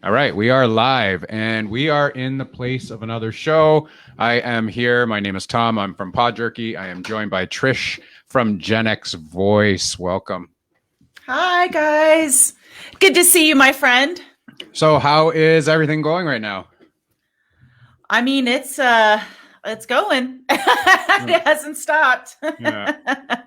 All right, we are live and we are in the place of another show. I am here. My name is Tom. I'm from PodJerky. I am joined by Trish from Gen X Voice. Welcome. Hi, guys. Good to see you, my friend. So, how is everything going right now? I mean, it's going. It hasn't stopped. Yeah.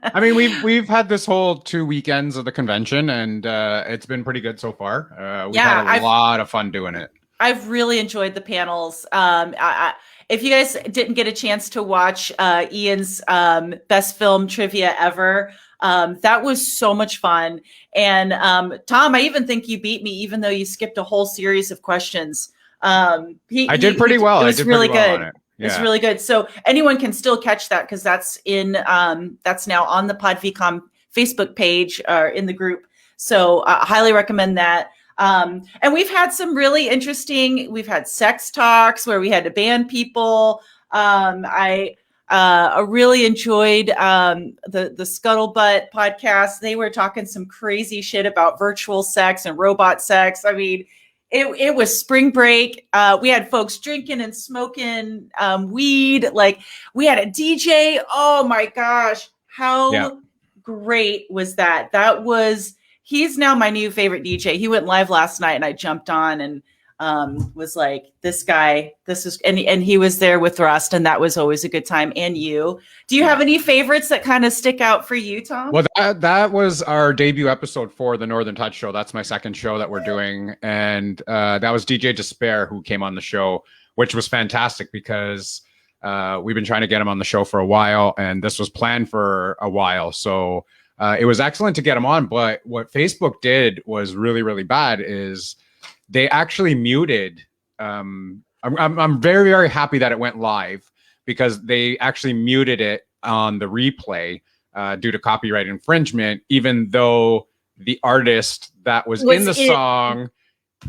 I mean, we've had this whole 2 weekends of the convention, and it's been pretty good so far. We've had a lot of fun doing it. I've really enjoyed the panels. If you guys didn't get a chance to watch Ian's best film trivia ever, that was so much fun. And Tom, I even think you beat me, even though you skipped a whole series of questions. I did pretty well. It was really good. On it. Yeah. It's really good. So anyone can still catch that because that's now on the PodVcom Facebook page or in the group. So I highly recommend that. And we've had some really we've had sex talks where we had to ban people. I really enjoyed the Scuttlebutt podcast. They were talking some crazy shit about virtual sex and robot sex. I mean, it was spring break. We had folks drinking and smoking weed. Like we had a DJ. Oh my gosh. How great was that? He's now my new favorite DJ. He went live last night and I jumped on and was like, and he was there with Rust, and that was always a good time. And you, do you have any favorites that kind of stick out for you, Tom? Well, that was our debut episode for the Northern Touch show. That's my second show that we're doing. And that was DJ Despair who came on the show, which was fantastic because we've been trying to get him on the show for a while, and this was planned for a while. So it was excellent to get him on. But what Facebook did was really, really bad is they actually muted. I'm very, very happy that it went live because they actually muted it on the replay due to copyright infringement, even though the artist that was in the song,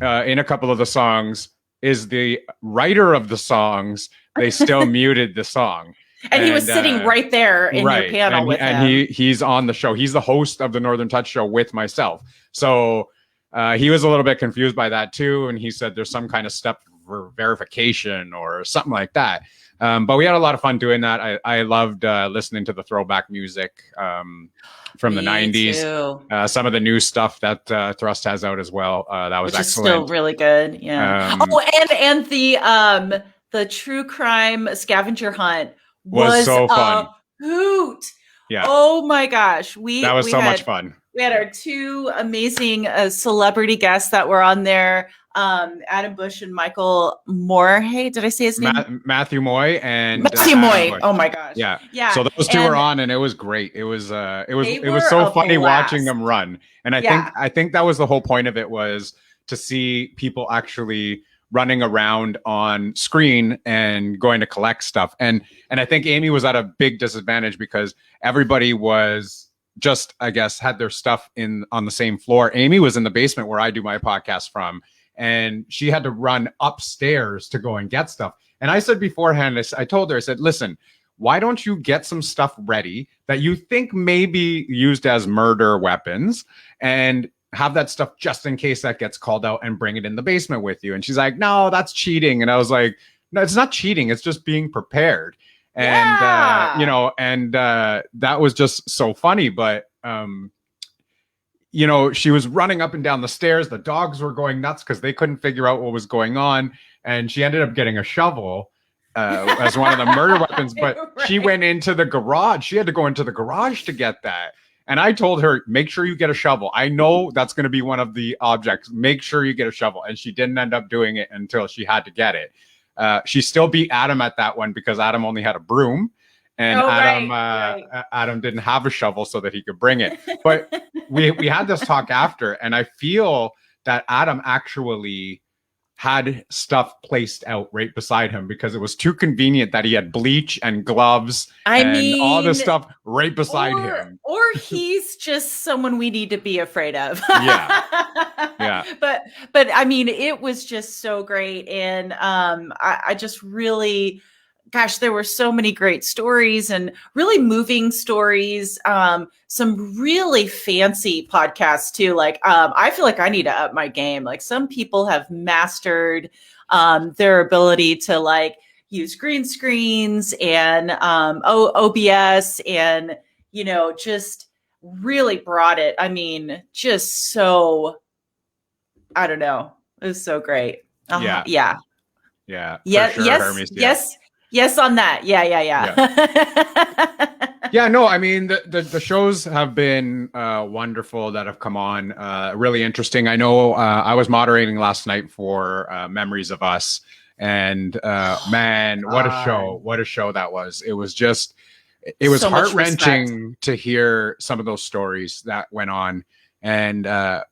in a couple of the songs, is the writer of the songs. They still muted the song. And he was sitting right there in your panel with him. And he's on the show. He's the host of the Northern Touch show with myself. So he was a little bit confused by that too. And he said there's some kind of step for verification or something like that. But we had a lot of fun doing that. I loved listening to the throwback music from the 90s. Some of the new stuff that Thrust has out as well. That was excellent. Still really good. Yeah. And the true crime scavenger hunt was so fun. Hoot. Yeah. Oh my gosh. That was so much fun. We had our two amazing celebrity guests that were on there. Adam Bush and Michael Moore. Hey, did I say his name? Matthew Moy and Matthew Moy. Oh my gosh. Yeah. Yeah. So those two were on and it was great. It was so funny watching them run. And I think that was the whole point of it, was to see people actually running around on screen and going to collect stuff. And I think Amy was at a big disadvantage because everybody was just, I guess, had their stuff on the same floor. Amy was in the basement where I do my podcast from, and she had to run upstairs to go and get stuff. And I said beforehand, I told her, I said, listen, why don't you get some stuff ready that you think may be used as murder weapons and have that stuff just in case that gets called out, and bring it in the basement with you. And she's like, no, that's cheating. And I was like, no, it's not cheating. It's just being prepared. And, that was just so funny. But, she was running up and down the stairs. The dogs were going nuts because they couldn't figure out what was going on. And she ended up getting a shovel as one of the murder weapons. But she went into the garage. She had to go into the garage to get that. And I told her, make sure you get a shovel. I know that's going to be one of the objects. Make sure you get a shovel. And she didn't end up doing it until she had to get it. She still beat Adam at that one because Adam only had a broom, and Adam didn't have a shovel so that he could bring it. But we had this talk after, and I feel that Adam actually had stuff placed out right beside him because it was too convenient that he had bleach and gloves and all this stuff right beside him. Or he's just someone we need to be afraid of. Yeah. But I mean, it was just so great. And I just really gosh, there were so many great stories and really moving stories. Some really fancy podcasts too. Like, I feel like I need to up my game. Like, some people have mastered their ability to like use green screens and OBS and, you know, just really brought it. I mean, just so, I don't know. It was so great. Yeah. Yeah. Yeah. Yeah. Sure, Yes. Hermes, yeah. Yes. Yes on that. Yeah. Yeah, no, I mean the shows have been wonderful that have come on, really interesting. I know I was moderating last night for Memories of Us, and man, what a show that was. It was just, it was so heart-wrenching to hear some of those stories that went on. And I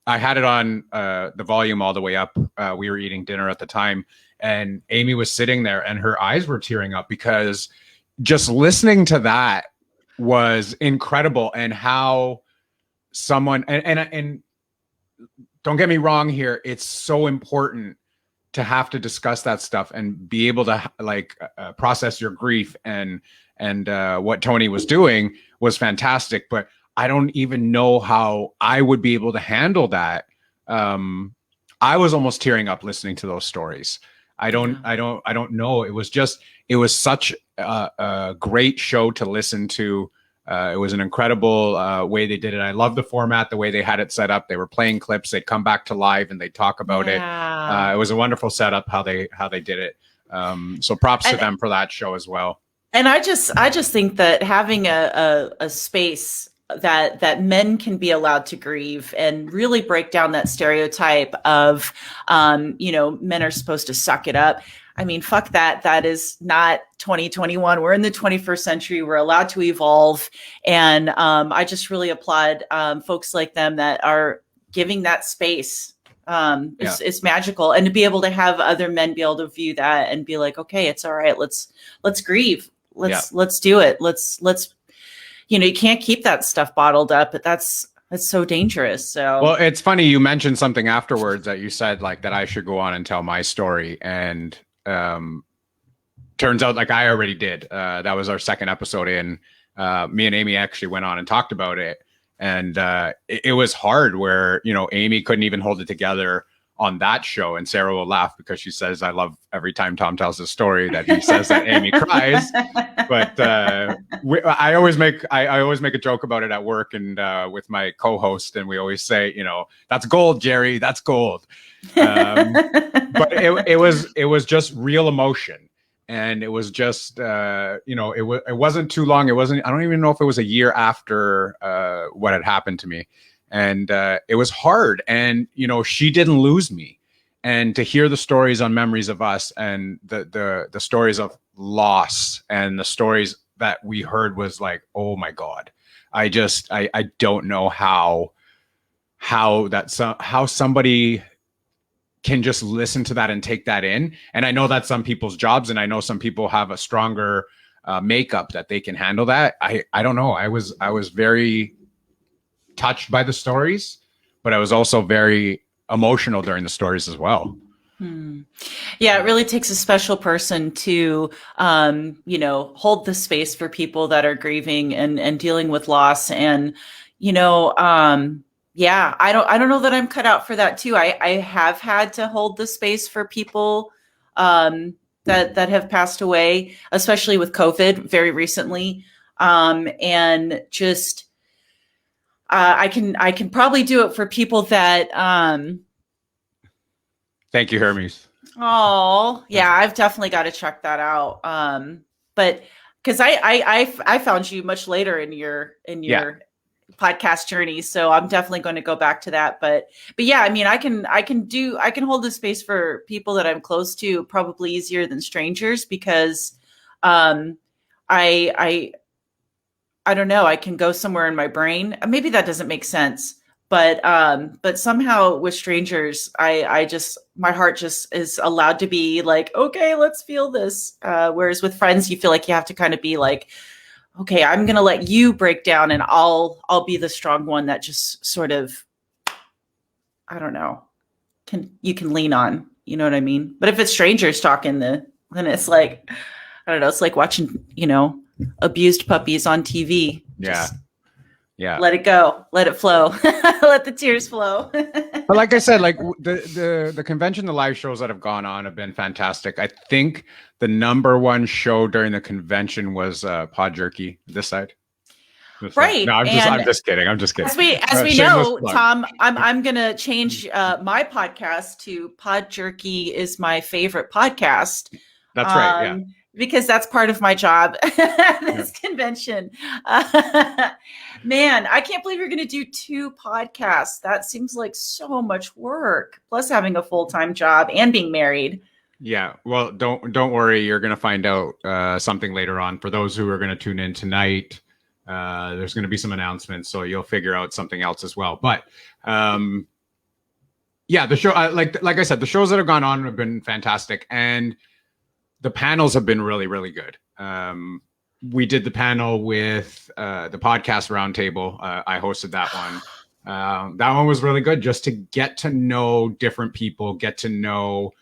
had it on the volume all the way up. We were eating dinner at the time, and Amy was sitting there and her eyes were tearing up because just listening to that was incredible. And how someone, and don't get me wrong here, it's so important to have to discuss that stuff and be able to like process your grief, and what Tony was doing was fantastic, but I don't even know how I would be able to handle that. I was almost tearing up listening to those stories. I don't know. It was such a great show to listen to. It was an incredible way they did it. I love the format, the way they had it set up. They were playing clips. They'd come back to live and they'd talk about it. It was a wonderful setup how they did it. So props to them for that show as well. And I just think that having a space that men can be allowed to grieve and really break down that stereotype of, men are supposed to suck it up. I mean, fuck that. That is not 2021. We're in the 21st century. We're allowed to evolve. And I just really applaud folks like them that are giving that space. It's magical. And to be able to have other men be able to view that and be like, okay, it's all right. Let's grieve. Let's do it. Let's, you can't keep that stuff bottled up, but that's so dangerous. So, well, it's funny. You mentioned something afterwards that you said like that I should go on and tell my story. And turns out like I already did. That was our second episode in. Me and Amy actually went on and talked about it. And it was hard where, Amy couldn't even hold it together on that show. And Sarah will laugh because she says, I love every time Tom tells a story that he says that Amy cries. But I always make a joke about it at work and with my co-host. And we always say, that's gold, Jerry, that's gold. But it was just real emotion. And it was just, it wasn't too long. I don't even know if it was a year after what had happened to me. And it was hard. And, she didn't lose me. And to hear the stories on Memories of Us and the stories of loss and the stories that we heard was like, oh my God, I don't know how somebody can just listen to that and take that in. And I know that's some people's jobs. And I know some people have a stronger makeup that they can handle that. I don't know. I was very touched by the stories, but I was also very emotional during the stories as well. Yeah, it really takes a special person to, hold the space for people that are grieving and dealing with loss. And, I don't know that I'm cut out for that too. I have had to hold the space for people that have passed away, especially with COVID very recently. And just, I can probably do it for people that, thank you, Hermes. Oh, yeah, I've definitely got to check that out. But because I found you much later in your podcast journey, so I'm definitely going to go back to that. But yeah, I mean, I can hold the space for people that I'm close to probably easier than strangers because I don't know, I can go somewhere in my brain. Maybe that doesn't make sense. But somehow with strangers, my heart just is allowed to be like, okay, let's feel this. Whereas with friends, you feel like you have to kind of be like, okay, I'm going to let you break down and I'll be the strong one that just sort of, I don't know, you can lean on, you know what I mean? But if it's strangers talking, then it's like, I don't know. It's like watching, abused puppies on TV. Yeah. Yeah. Let it go. Let it flow. Let the tears flow. But like I said, like the convention, the live shows that have gone on have been fantastic. I think the number one show during the convention was PodJerky this side. Right. No, I'm just kidding. I'm just kidding. As we know, plug. Tom, I'm gonna change my podcast to PodJerky is my favorite podcast. That's right. Yeah. Because that's part of my job at this convention. Man, I can't believe you're going to do 2 podcasts. That seems like so much work. Plus having a full-time job and being married. Yeah. Well, don't worry. You're going to find out something later on. For those who are going to tune in tonight, there's going to be some announcements, so you'll figure out something else as well. But yeah, the show, like I said, the shows that have gone on have been fantastic, and the panels have been really, really good. We did the panel with the podcast roundtable. I hosted that one. That one was really good, just to get to know different people, get to know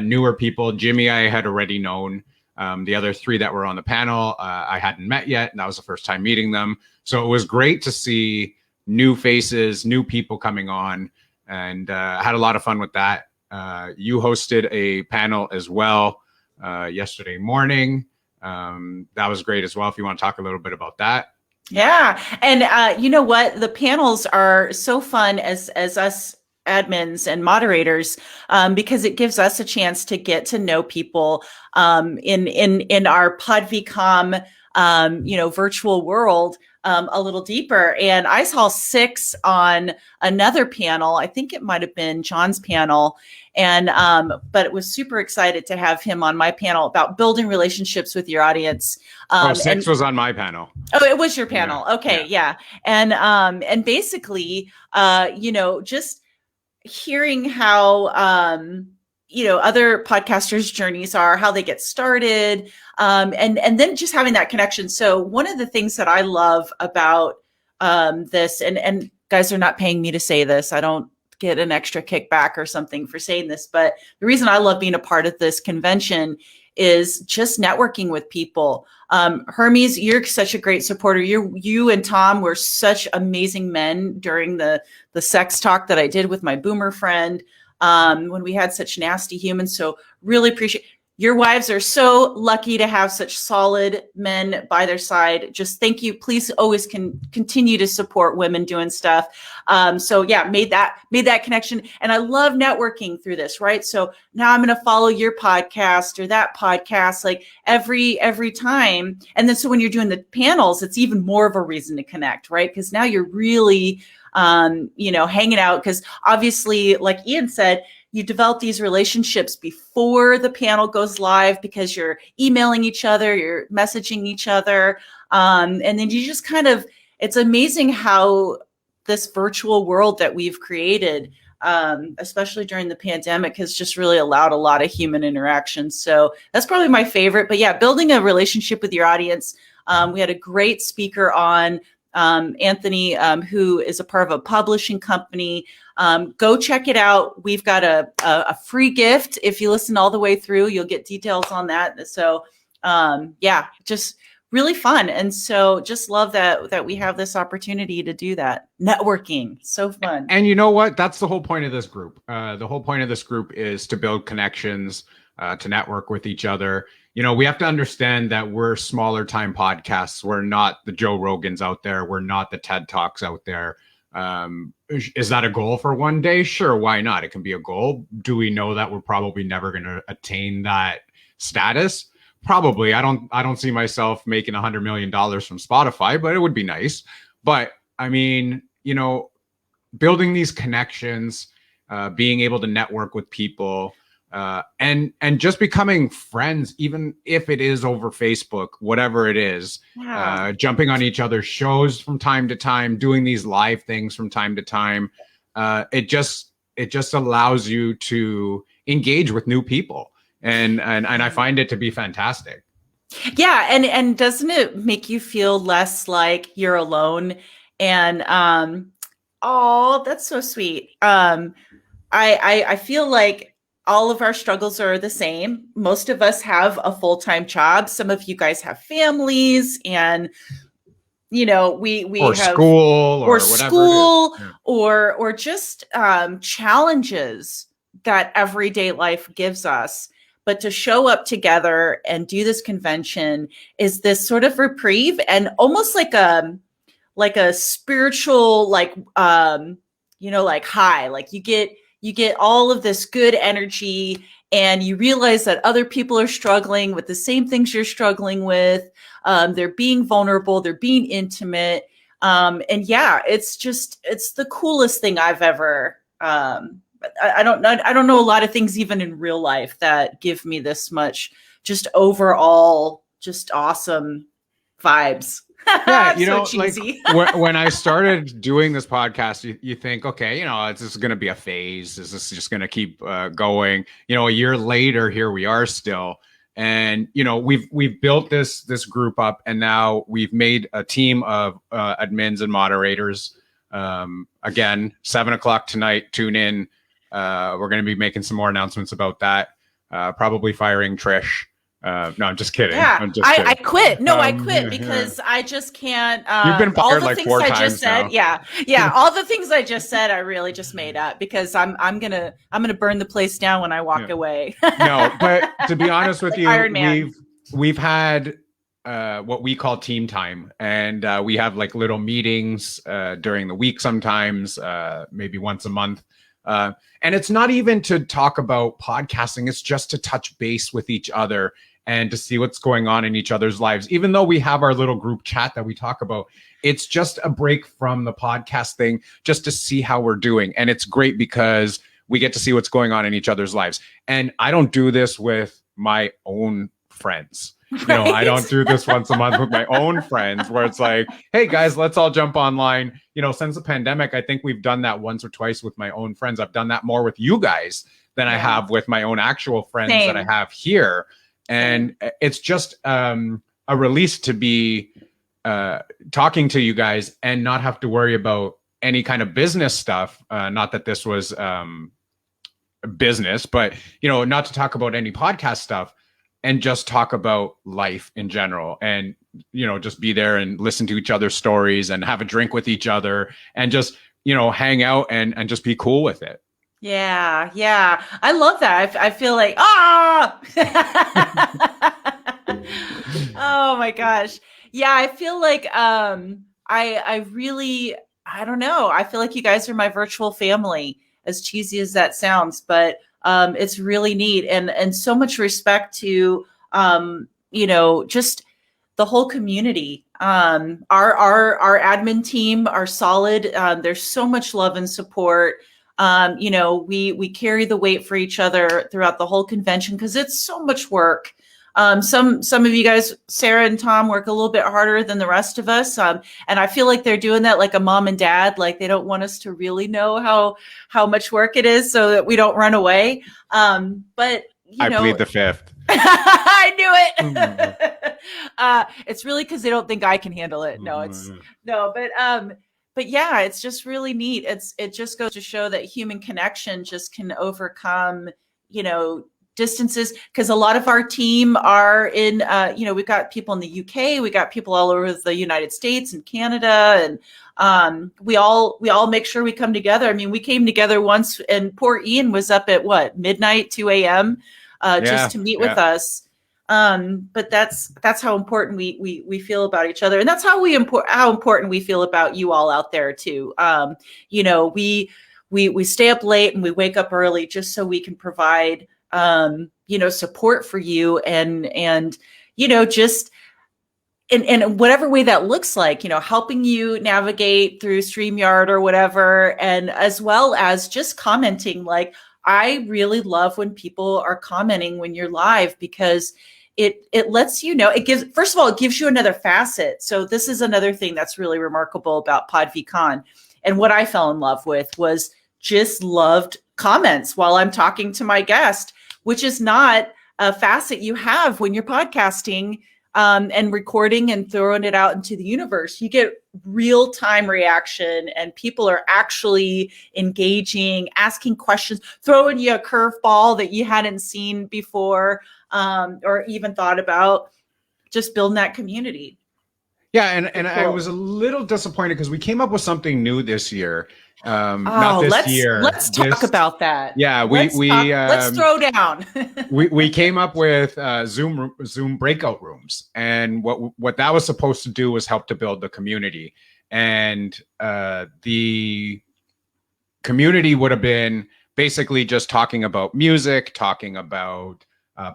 newer people. Jimmy, I had already known. The other 3 that were on the panel, I hadn't met yet, and that was the first time meeting them. So it was great to see new faces, new people coming on, and I had a lot of fun with that. You hosted a panel as well yesterday morning. That was great as well. If you want to talk a little bit about that. Yeah. And you know what? The panels are so fun as us admins and moderators, because it gives us a chance to get to know people in our PodVcom virtual world a little deeper. And I saw 6 on another panel. I think it might have been John's panel. And but it was super excited to have him on my panel about building relationships with your audience. 6 was on my panel. Oh, it was your panel. Yeah. Okay. Yeah. And basically, just hearing how other podcasters' journeys are, how they get started, and then just having that connection. So one of the things that I love about this, and guys are not paying me to say this, I don't get an extra kickback or something for saying this, but the reason I love being a part of this convention is just networking with people. Hermes, you're such a great supporter. You and Tom were such amazing men during the sex talk that I did with my boomer friend, when we had such nasty humans. So really appreciate. Your wives are so lucky to have such solid men by their side. Just thank you. Please always continue to support women doing stuff. So yeah, made that connection. And I love networking through this, right? So now I'm going to follow your podcast or that podcast, like every time. And then so when you're doing the panels, it's even more of a reason to connect, right? Because now you're really, hanging out. Because obviously, like Ian said, you develop these relationships before the panel goes live because you're emailing each other, you're messaging each other. And then you just it's amazing how this virtual world that we've created, especially during the pandemic, has just really allowed a lot of human interaction. So that's probably my favorite. But yeah, building a relationship with your audience. We had a great speaker on, Anthony, who is a part of a publishing company. Go check it out. We've got a free gift. If you listen all the way through, you'll get details on that. So just really fun. And so just love that we have this opportunity to do that. Networking. So fun. And you know what? That's the whole point of this group. The whole point of this group is to build connections, to network with each other. We have to understand that we're smaller time podcasts. We're not the Joe Rogans out there. We're not the TED Talks out there. Is that a goal for one day? Sure. Why not? It can be a goal. Do we know that we're probably never going to attain that status? Probably. I don't see myself making $100 million from Spotify, but it would be nice. But I mean, building these connections, being able to network with people, and just becoming friends, even if it is over Facebook, whatever it is, jumping on each other's shows from time to time, doing these live things from time to time. It just allows you to engage with new people. And I find it to be fantastic. Yeah. And doesn't it make you feel less like you're alone? And, oh, that's so sweet. I feel like all of our struggles are the same. Most of us have a full-time job. Some of you guys have families, and we or have school or whatever it is. Yeah. or just challenges that everyday life gives us. But to show up together and do this convention is this sort of reprieve, and almost like a spiritual, like high. Like you get all of this good energy, and you realize that other people are struggling with the same things you're struggling with. They're being vulnerable, they're being intimate. And yeah, it's the coolest thing I've ever, I don't know a lot of things even in real life that give me this much just overall, just awesome vibes. Yeah, like when I started doing this podcast, you think, okay, this is going to be a phase. Is this just going to keep going? A year later, here we are still, and we've built this group up, and now we've made a team of admins and moderators. Again, 7:00 tonight. Tune in. We're going to be making some more announcements about that. Probably firing Trish. No, I'm just kidding. Yeah, kidding. I quit. No, I quit because I just can't. You've been fired like 4 times now. Yeah. All the things I just said, I really just made up because I'm gonna burn the place down when I walk away. No, but to be honest with you, we've had what we call team time, and we have like little meetings during the week, sometimes maybe once a month. And it's not even to talk about podcasting. It's just to touch base with each other and to see what's going on in each other's lives. Even though we have our little group chat that we talk about, it's just a break from the podcast thing, just to see how we're doing. And it's great because we get to see what's going on in each other's lives. And I don't do this with my own friends. Right. I don't do this once a month with my own friends where it's like, hey guys, let's all jump online. Since the pandemic, I think we've done that once or twice with my own friends. I've done that more with you guys than I have with my own actual friends that I have here. And it's just a release to be talking to you guys and not have to worry about any kind of business stuff. Not that this was business, but, not to talk about any podcast stuff. And just talk about life in general, and just be there and listen to each other's stories and have a drink with each other and just hang out and just be cool with it. Yeah, I love that. I feel like oh my gosh, yeah. I feel like I really, I don't know. I feel like you guys are my virtual family, as cheesy as that sounds, but it's really neat, and so much respect to just the whole community. Our admin team are solid. There's so much love and support. We carry the weight for each other throughout the whole convention because it's so much work. Some of you guys, Sarah and Tom, work a little bit harder than the rest of us. And I feel like they're doing that like a mom and dad, like they don't want us to really know how much work it is so that we don't run away. But I plead the fifth. I knew it. It's really because they don't think I can handle it. But yeah, it's just really neat. It just goes to show that human connection just can overcome, distances, because a lot of our team are in, we've got people in the UK, we got people all over the United States and Canada, and we all make sure we come together. I mean, we came together once, and poor Ian was up at midnight, 2 a.m. Just to meet with us. But that's how important we feel about each other, and that's how important we feel about you all out there too. We stay up late and we wake up early just so we can provide support for you, and just in whatever way that looks like, helping you navigate through StreamYard or whatever, and as well as just commenting. Like, I really love when people are commenting when you're live, because it lets you know, it gives you another facet. So this is another thing that's really remarkable about PodVCon. And what I fell in love with was just loved comments while I'm talking to my guest, which is not a facet you have when you're podcasting and recording and throwing it out into the universe, you get real time reaction and people are actually engaging, asking questions, throwing you a curveball that you hadn't seen before or even thought about, just building that community. Yeah, and cool. I was a little disappointed because we came up with something new this year. Not this year. Let's talk about that. Yeah, let's throw down. we came up with Zoom breakout rooms, and what that was supposed to do was help to build the community, and the community would have been basically just talking about music, talking about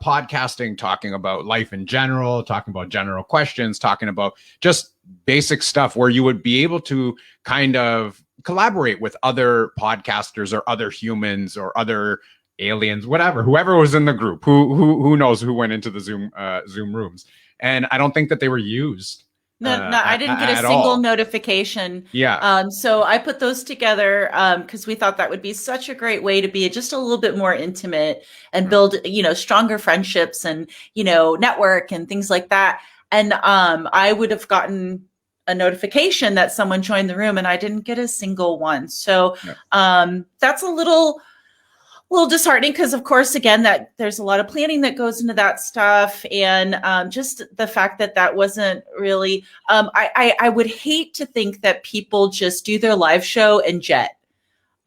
podcasting, talking about life in general, talking about general questions, talking about just basic stuff where you would be able to kind of collaborate with other podcasters or other humans or other aliens, whoever was in the group, who knows who went into the Zoom rooms. And I don't think that they were used. No, I didn't get a single notification. Yeah. So I put those together because we thought that would be such a great way to be just a little bit more intimate and build, stronger friendships and, network and things like that. And I would have gotten a notification that someone joined the room and I didn't get a single one. So that's a little disheartening because, of course, again, that there's a lot of planning that goes into that stuff. And just the fact that wasn't really, I would hate to think that people just do their live show and jet.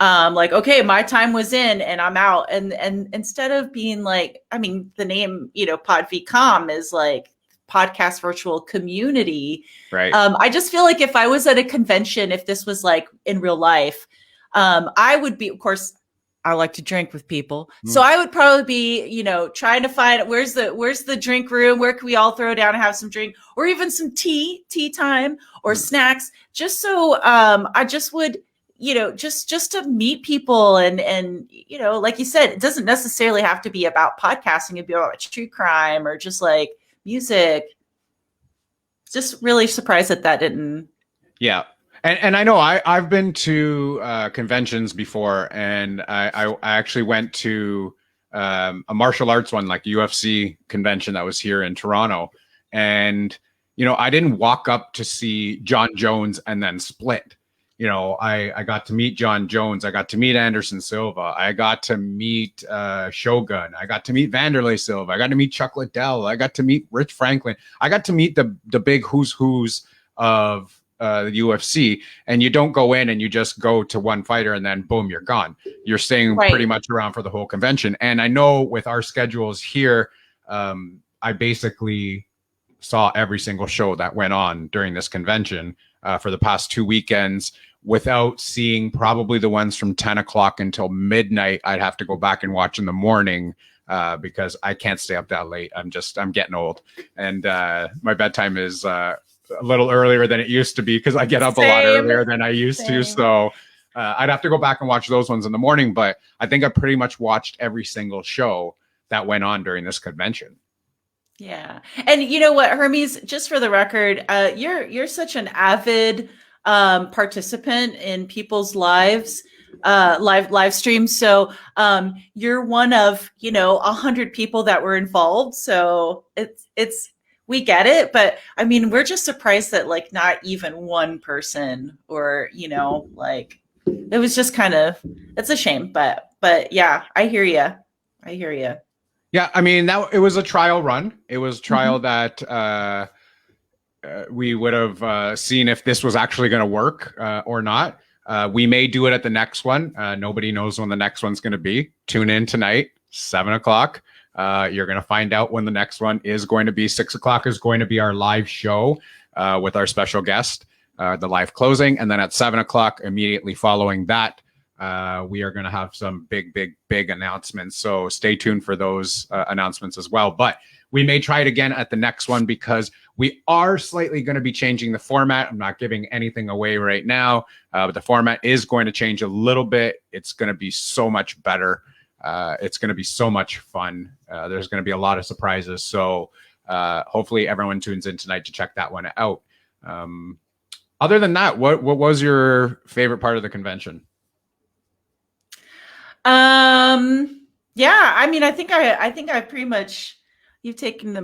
Like, okay, my time was in and I'm out. And instead of being like, I mean, the name, PodVcom is like podcast virtual community. Right. I just feel like if I was at a convention, if this was like in real life, I would be, of course, I like to drink with people. So I would probably be, trying to find where's the drink room? Where can we all throw down and have some drink or even some tea time or snacks? Just so I just would, just to meet people and, like you said, it doesn't necessarily have to be about podcasting. It'd be about true crime or just like music. Just really surprised that didn't. Yeah. And I know I've been to conventions before, and I actually went to a martial arts one, like UFC convention that was here in Toronto. And, I didn't walk up to see John Jones and then split. I got to meet John Jones. I got to meet Anderson Silva. I got to meet Shogun. I got to meet Vanderlei Silva. I got to meet Chuck Liddell. I got to meet Rich Franklin. I got to meet the big who's of the UFC, and you don't go in and you just go to one fighter and then boom, you're gone. You're staying pretty much around for the whole convention. And I know with our schedules here, I basically saw every single show that went on during this convention for the past 2 weekends without seeing probably the ones from 10 o'clock until midnight. I'd have to go back and watch in the morning because I can't stay up that late. I'm getting old, and my bedtime is a little earlier than it used to be because I get up a lot earlier than I used to. So I'd have to go back and watch those ones in the morning. But I think I pretty much watched every single show that went on during this convention. Yeah. And you know what, Hermes, just for the record, you're such an avid participant in people's lives, live streams. So you're one of, 100 people that were involved. So it's, we get it, but I mean, we're just surprised that like not even one person or, like it was just it's a shame, but yeah, I hear you. Yeah. I mean, it was a trial run. It was a trial that we would have seen if this was actually going to work or not. We may do it at the next one. Nobody knows when the next one's going to be. Tune in tonight, 7 o'clock. You're going to find out when the next one is going to be. 6 o'clock is going to be our live show with our special guest, the live closing. And then at 7 o'clock, immediately following that, we are going to have some big announcements. So stay tuned for those announcements as well. But we may try it again at the next one because we are slightly going to be changing the format. I'm not giving anything away right now, but the format is going to change a little bit. It's going to be so much better. It's going to be so much fun. There's going to be a lot of surprises. So hopefully everyone tunes in tonight to check that one out. Other than that, what was your favorite part of the convention? Yeah, I mean, I think I pretty much You've taken the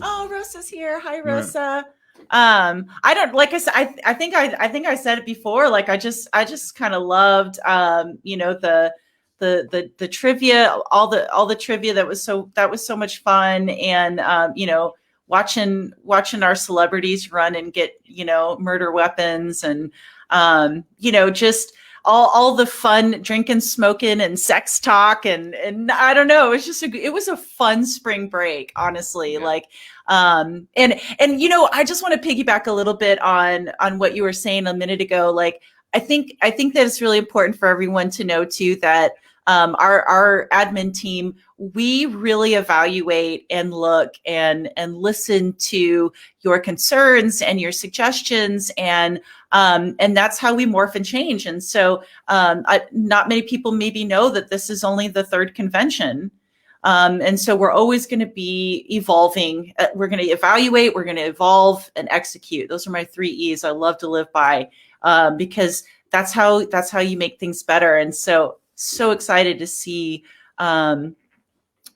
oh, Rosa's here. Hi, Rosa. I don't, like I said, I think I said it before. Like I just kind of loved the trivia, all the trivia that was so much fun. And watching our celebrities run and get murder weapons, and just all the fun drinking, smoking, and sex talk, and I don't know, it was a fun spring break, honestly. Yeah. Like and I just want to piggyback a little bit on what you were saying a minute ago. Like I think that it's really important for everyone to know too that our admin team, we really evaluate and look and listen to your concerns and your suggestions, and that's how we morph and change. And so not many people maybe know that this is only the third convention. And so we're always going to be evolving. We're going to evaluate, we're going to evolve, and execute. Those are my 3 E's I love to live by, because that's how you make things better. And so excited to see.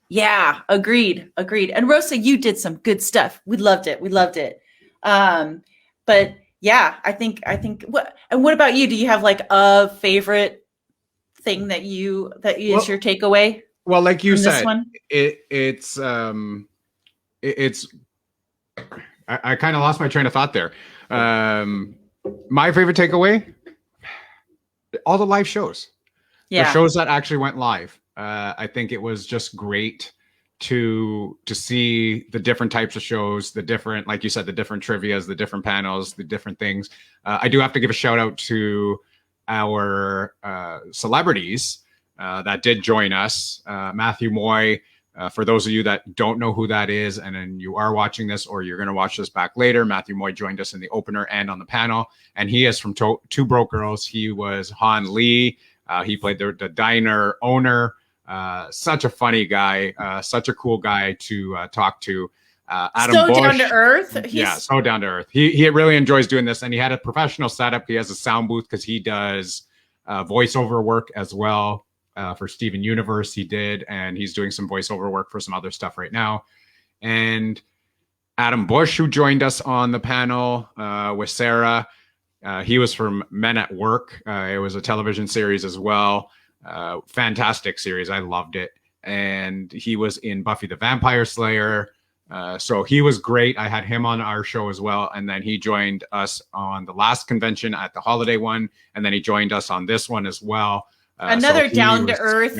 Yeah, agreed. And Rosa, you did some good stuff. We loved it. But yeah, I think what about you? Do you have like a favorite thing that is your takeaway? Well, like you said, it's I kind of lost my train of thought there. My favorite takeaway, all the live shows. Yeah. The shows that actually went live. I think it was just great to see the different types of shows, the different, like you said, the different trivias, the different panels, the different things. I do have to give a shout out to our celebrities that did join us. Matthew Moy, for those of you that don't know who that is, and then you are watching this or you're going to watch this back later, Matthew Moy joined us in the opener and on the panel. And he is from Two Broke Girls. He was Han Lee. He played the diner owner. Such a funny guy, such a cool guy to talk to. Adam so Bush, down to earth. Yeah, so down to earth. He really enjoys doing this, and he had a professional setup. He has a sound booth because he does voiceover work as well. For Steven Universe, he did, and he's doing some voiceover work for some other stuff right now. And Adam Bush, who joined us on the panel with Sarah, he was from Men at Work. It was a television series as well. Fantastic series. I loved it. And he was in Buffy the Vampire Slayer. So he was great. I had him on our show as well. And then he joined us on the last convention at the holiday one. And then he joined us on this one as well. Another down to earth,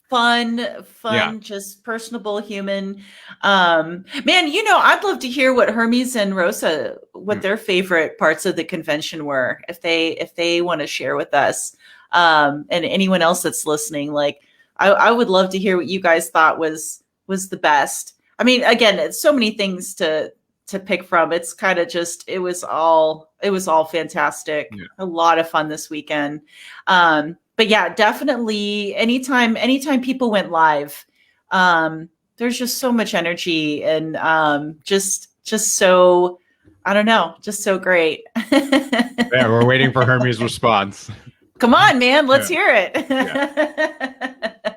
fun, yeah. Just personable human. Man, I'd love to hear what Hermes and Rosa, what their favorite parts of the convention were, if they want to share with us. And anyone else that's listening, like I would love to hear what you guys thought was the best. I mean, again, it's so many things to pick from. It's kind of just, it was all fantastic. Yeah. A lot of fun this weekend. But yeah, definitely anytime people went live, there's just so much energy and just so, I don't know, just so great. Yeah, we're waiting for Hermes' response. Come on, man, let's hear it. Yeah.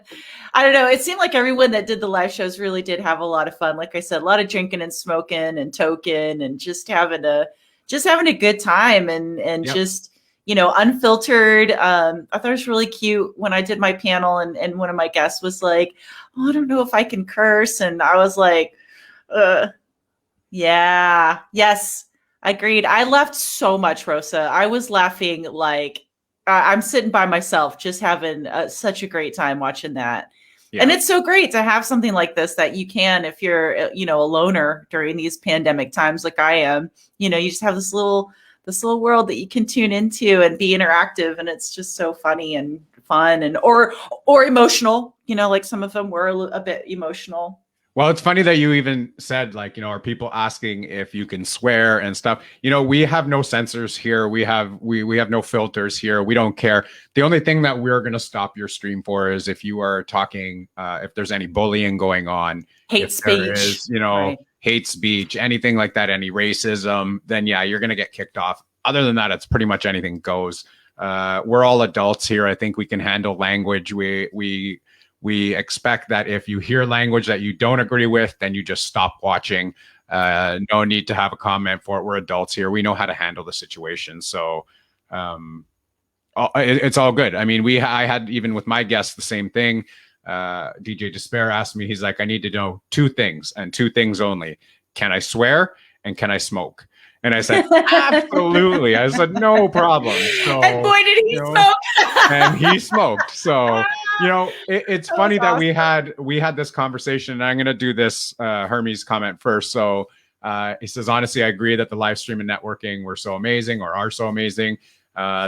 I don't know. It seemed like everyone that did the live shows really did have a lot of fun. Like I said, a lot of drinking and smoking and toking and just having a good time and just, unfiltered. I thought it was really cute when I did my panel and one of my guests was like, oh, I don't know if I can curse. And I was like, yeah, yes, agreed. I laughed so much, Rosa. I was laughing like I'm sitting by myself, just having such a great time watching that. Yeah. And it's so great to have something like this that you can, if you're, a loner during these pandemic times like I am, you just have this little world that you can tune into and be interactive. And it's just so funny and fun and, or emotional, like some of them were a bit emotional. Well, it's funny that you even said, like, are people asking if you can swear and stuff? We have no censors here. We have no filters here. We don't care. The only thing that we're going to stop your stream for is if you are talking, if there's any bullying going on, hate speech, right. Hate speech, anything like that, any racism, then yeah, you're going to get kicked off. Other than that, it's pretty much anything goes. we're all adults here. I think we can handle language. We expect that if you hear language that you don't agree with, then you just stop watching. No need to have a comment for it. We're adults here. We know how to handle the situation. So it's all good. I mean, I had, even with my guests, the same thing. DJ Despair asked me, he's like, I need to know 2 things and 2 things only. Can I swear and can I smoke? And I said, absolutely. I said, no problem. So, and boy, did he smoke. And he smoked. So, it's funny that we had this conversation, and I'm going to do this Hermes comment first. So he says, honestly, I agree that the live stream and networking were so amazing, or are so amazing.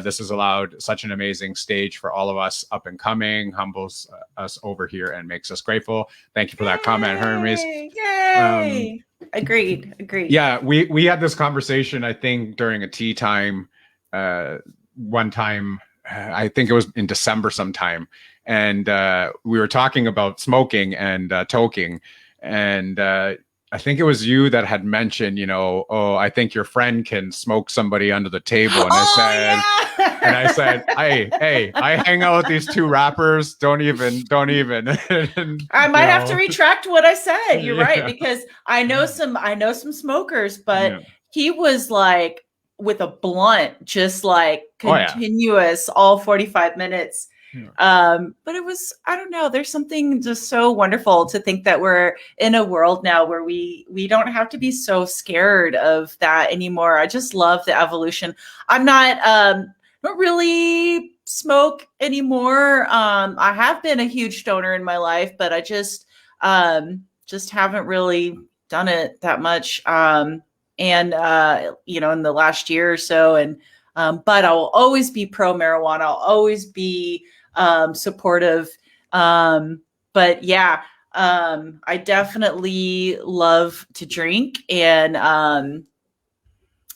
This has allowed such an amazing stage for all of us up and coming, humbles us over here and makes us grateful. Thank you for that comment, Hermes. Yay! Agreed. Yeah, we had this conversation, I think, during a tea time one time. I think it was in December sometime. And we were talking about smoking and toking. And I think it was you that had mentioned, I think your friend can smoke somebody under the table. And I said, hey, I hang out with these 2 rappers. Don't even. I might have to retract what I said. You're right, because I know some smokers, but he was like with a blunt, just like continuous all 45 minutes. But it was, I don't know, there's something just so wonderful to think that we're in a world now where we don't have to be so scared of that anymore. I just love the evolution. I'm not don't really smoke anymore. I have been a huge stoner in my life, but I just haven't really done it that much. And in the last year or so, and but I will always be pro marijuana. I'll always be supportive. But yeah, I definitely love to drink, and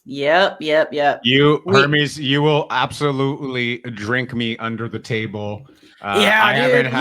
yep. Hermes, you will absolutely drink me under the table. You drink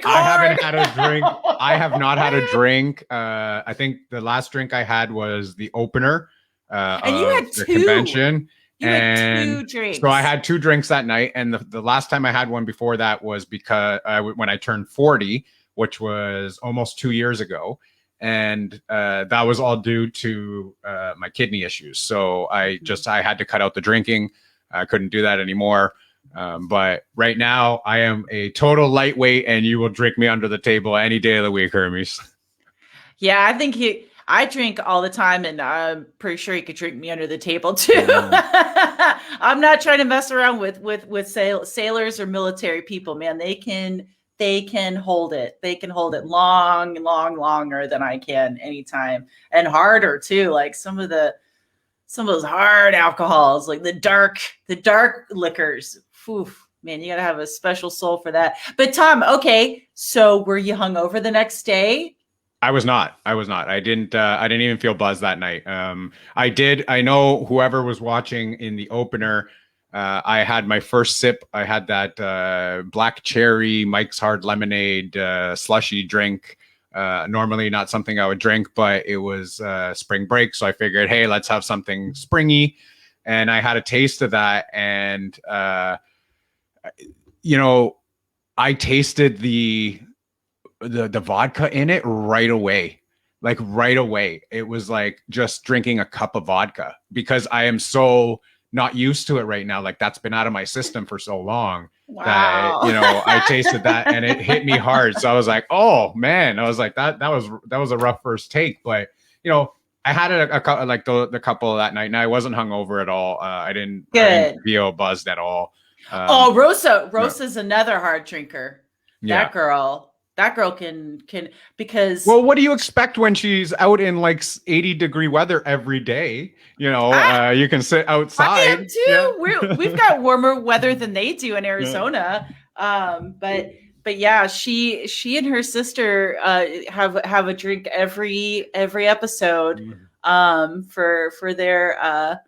hard. I haven't had a drink. I have not had a drink. I think the last drink I had was the opener and you had the 2. convention. You had 2 drinks. So I had 2 drinks that night. And the last time I had one before that was because when I turned 40, which was almost 2 years ago. And that was all due to my kidney issues. So I had to cut out the drinking. I couldn't do that anymore. But right now I am a total lightweight, and you will drink me under the table any day of the week, Hermes. Yeah, I think I drink all the time, and I'm pretty sure he could drink me under the table too. I'm not trying to mess around with sailors or military people, man. They can hold it. They can hold it longer than I can anytime, and harder too. Like some of those hard alcohols, like the dark liquors. Oof, man, you gotta have a special soul for that. But Tom, okay, so were you hungover the next day? I was not. I didn't even feel buzzed that night. I know whoever was watching in the opener, I had my first sip. I had that black cherry Mike's Hard Lemonade slushy drink. Normally not something I would drink, but it was spring break. So I figured, hey, let's have something springy. And I had a taste of that. And, I tasted the vodka in it right away. Like right away. It was like just drinking a cup of vodka, because I am so not used to it right now. Like that's been out of my system for so long. Wow. That, I tasted that and it hit me hard. So I was like, oh man, I was like, that was a rough first take, but I had a couple, like the couple that night, and I wasn't hungover at all. I didn't feel buzzed at all. Rosa's another hard drinker. Yeah. That girl can because. Well, what do you expect when she's out in like 80-degree weather every day? You can sit outside. I am too. Yeah. We've got warmer weather than they do in Arizona. Yeah. But yeah, she and her sister have a drink every episode for their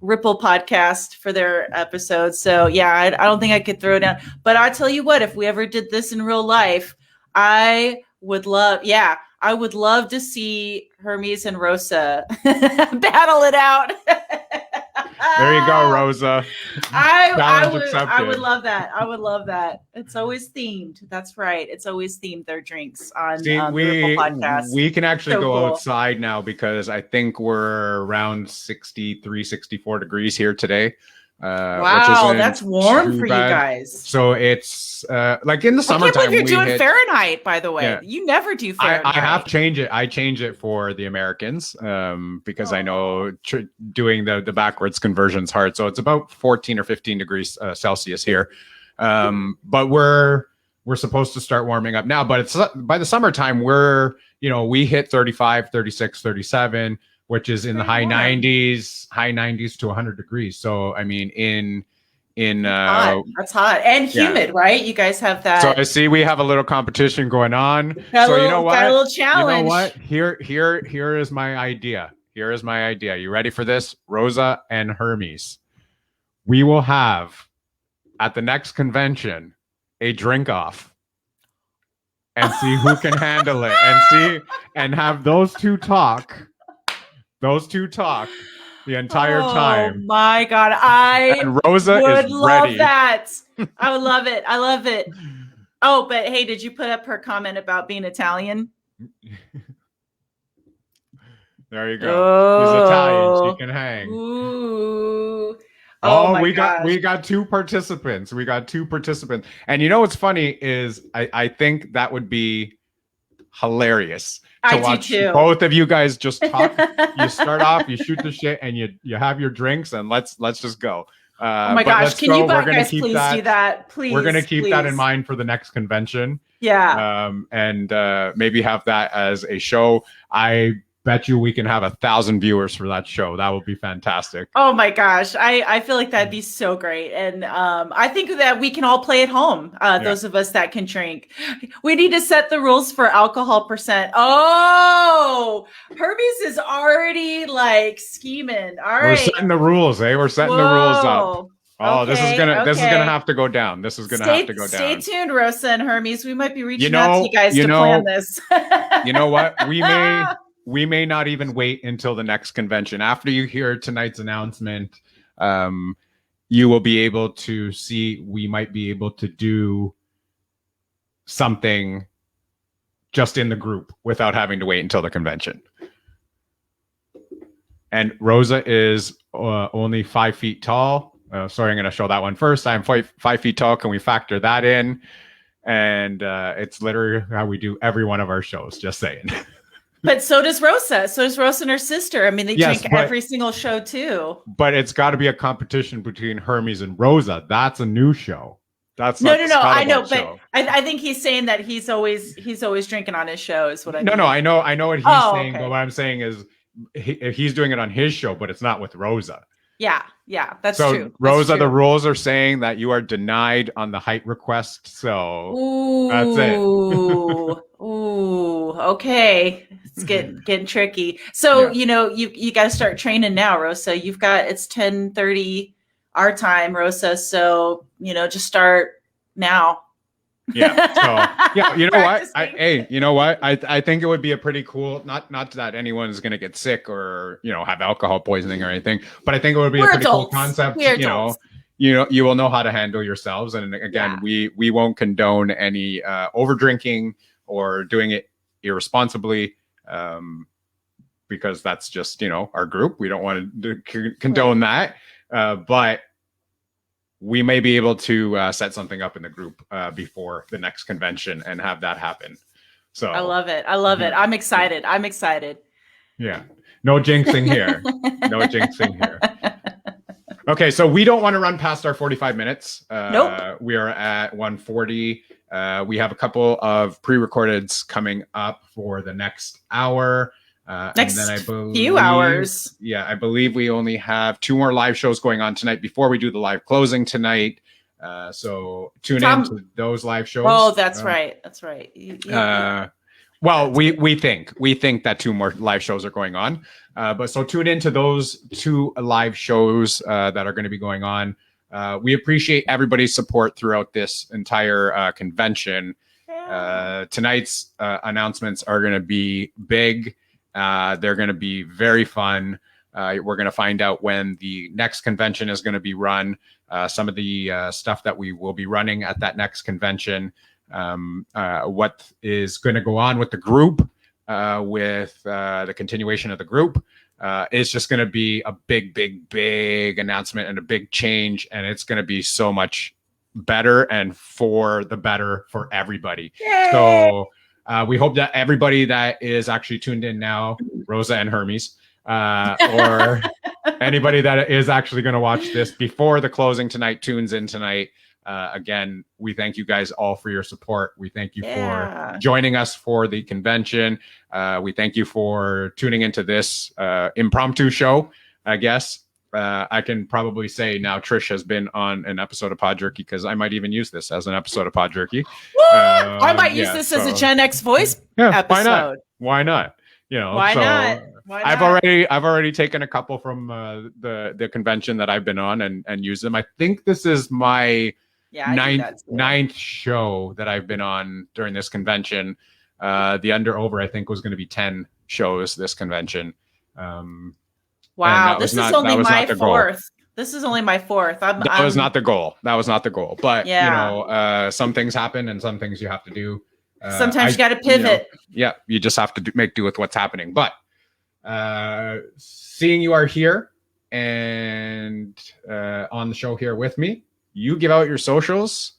Ripple podcast for their episodes. So yeah, I don't think I could throw it down. But I tell you what, if we ever did this in real life, I would love to see Hermes and Rosa battle it out. There you go, Rosa. I would love that. I would love that. It's always themed. That's right. It's always themed, their drinks on See, the podcast. We can actually go outside now because I think we're around 63, 64 degrees here today. Wow, that's warm for bad. You guys. So it's like in the summertime. I can't believe you're doing Fahrenheit, by the way. Yeah. You never do Fahrenheit. I have changed it. I change it for the Americans because I know doing the backwards conversion is hard. So it's about 14 or 15 degrees Celsius here. But we're supposed to start warming up now. But it's by the summertime, we hit 35, 36, 37. Which is in the high 90s to 100 degrees. So, I mean, that's hot and humid, right? You guys have that. So I see we have a little competition going on. You know what? Got a little challenge. You know what? Here is my idea. You ready for this? Rosa and Hermes. We will have at the next convention a drink off and see who can handle it and have those two talk the entire time. Oh my God. And Rosa would is love ready. That. I would love it. I love it. Oh, but hey, did you put up her comment about being Italian? There you go. She's Italian. She can hang. Ooh. Oh, we got two participants. And you know what's funny is I think that would be hilarious. To watch both of you guys just talk. You start off, you shoot the shit, and you have your drinks, and let's just go. Oh my gosh! Can you guys please do that? Please. We're gonna keep that in mind for the next convention. Yeah. And maybe have that as a show. I bet you we can have 1,000 viewers for that show. That would be fantastic. Oh my gosh. I feel like that'd be so great. And I think that we can all play at home. Those of us that can drink. We need to set the rules for alcohol percent. Oh, Hermes is already like scheming. All right. We're setting the rules, eh? We're setting the rules up. Oh, okay, this is gonna have to go down. This is gonna have to go down. Stay tuned, Rosa and Hermes. We might be reaching out to you guys to plan this. You know what? We may not even wait until the next convention. After you hear tonight's announcement, you will be able to see we might be able to do something just in the group without having to wait until the convention. And Rosa is only 5 feet tall. Sorry, I'm going to show that one first. I'm 5 feet tall. Can we factor that in? And it's literally how we do every one of our shows. Just saying. But so does Rosa. So does Rosa and her sister. I mean, they drink every single show too. But it's got to be a competition between Hermes and Rosa. That's a new show. That's no. I know, but I think he's saying that he's always drinking on his show. Is what I mean. No. I know what he's saying. Okay. But what I'm saying is, he's doing it on his show, but it's not with Rosa. Yeah, that's true. So Rosa, the rules are saying that you are denied on the height request. So that's it. Ooh, okay. It's getting tricky. So, you got to start training now, Rosa. It's 10:30 our time, Rosa. So, just start now. Yeah. So you know what? You know what? I think it would be a pretty cool, not that anyone's gonna get sick or have alcohol poisoning or anything, but I think it would be a pretty cool concept. You will know how to handle yourselves. And again, we won't condone any over drinking or doing it irresponsibly, because that's just our group. We don't want to condone that. But we may be able to set something up in the group before the next convention and have that happen. So I love it. I'm excited. Yeah. No jinxing here. Okay. So we don't want to run past our 45 minutes. Nope. We are at 1:40. We have a couple of pre-recordeds coming up for the next hour. Next and then I believe, few hours. Yeah, I believe we only have 2 more live shows going on tonight before we do the live closing tonight. So tune in to those live shows. Oh, that's right. Well, we think that 2 more live shows are going on. But so tune into those 2 live shows that are going to be going on. We appreciate everybody's support throughout this entire convention. Tonight's announcements are going to be big. They're going to be very fun. We're going to find out when the next convention is going to be run, some of the stuff that we will be running at that next convention, what is going to go on with the group, with the continuation of the group. It's just going to be a big announcement and a big change, and it's going to be so much better and for the better for everybody. Yay! So we hope that everybody that is actually tuned in now, Rosa and Hermes, or anybody that is actually going to watch this before the closing tonight tunes in tonight. Again, we thank you guys all for your support. We thank you for joining us for the convention. We thank you for tuning into this impromptu show, I guess. I can probably say now Trish has been on an episode of PodJerky, because I might even use this as an episode of PodJerky. I might use this as a Gen X voice episode. Why not? You know, why not? I've already taken a couple from the convention that I've been on and used them. I think this is my ninth show that I've been on during this convention. The under over I think was going to be 10 shows this convention. Wow, this is only my fourth. This is only my fourth. That was not the goal. But you know, some things happen and some things you have to do. Sometimes you got to pivot. You just have to make do with what's happening. But seeing you are here and on the show here with me, you give out your socials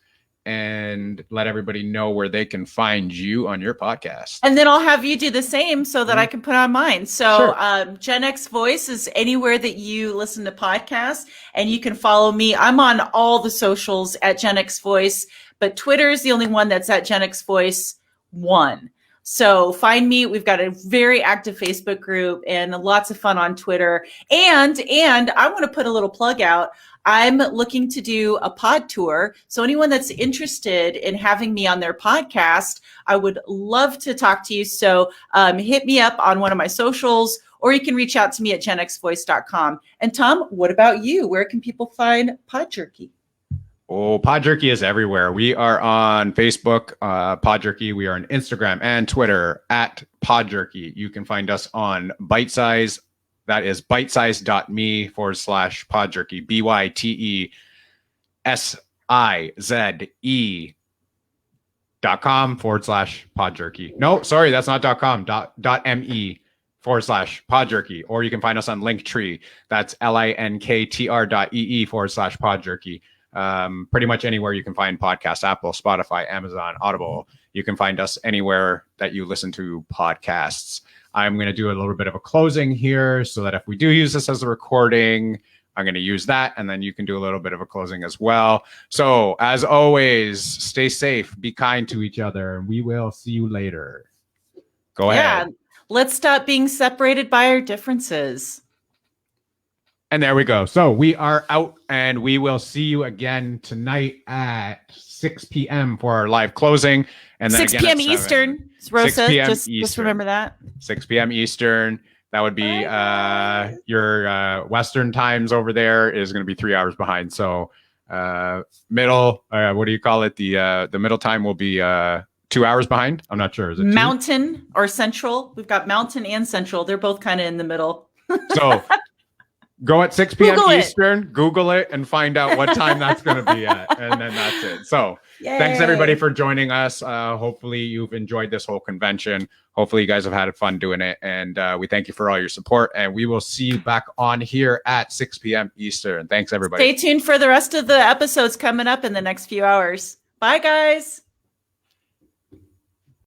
and let everybody know where they can find you on your podcast. And then I'll have you do the same so that I can put on mine. So Gen X Voice is anywhere that you listen to podcasts, and you can follow me. I'm on all the socials at Gen X Voice, but Twitter is the only one that's at Gen X Voice 1. So find me. We've got a very active Facebook group and lots of fun on Twitter. And I want to put a little plug out. I'm looking to do a pod tour. So anyone that's interested in having me on their podcast, I would love to talk to you. So hit me up on one of my socials, or you can reach out to me at genxvoice.com. And Tom, what about you? Where can people find PodJerky? Oh, PodJerky is everywhere. We are on Facebook, PodJerky. We are on Instagram and Twitter at PodJerky. You can find us on Bitesize. That is bitesize.me/PodJerky. BYTESIZE.com/PodJerky. No, sorry, that's not .com. .me/PodJerky. Or you can find us on Linktree. That's linktr.ee/PodJerky. Pretty much anywhere you can find podcasts, Apple, Spotify, Amazon, Audible. You can find us anywhere that you listen to podcasts. I'm going to do a little bit of a closing here so that if we do use this as a recording, I'm going to use that. And then you can do a little bit of a closing as well. So as always, stay safe, be kind to each other, and we will see you later. Go ahead. Let's stop being separated by our differences. And there we go. So we are out, and we will see you again tonight at 6 p.m. for our live closing. And then 6 p.m. Eastern. Rosa, 6 p.m. just remember that. 6 p.m. Eastern. That would be your Western times over there is going to be 3 hours behind. So middle, what do you call it? The middle time will be 2 hours behind. I'm not sure. Is it Mountain or Central? We've got Mountain and Central. They're both kind of in the middle. So go at 6 p.m. Eastern, Google it, and find out what time that's going to be at. And then that's it. So thanks, everybody, for joining us. Hopefully you've enjoyed this whole convention. Hopefully you guys have had fun doing it. And we thank you for all your support. And we will see you back on here at 6 p.m. Eastern. Thanks, everybody. Stay tuned for the rest of the episodes coming up in the next few hours. Bye, guys.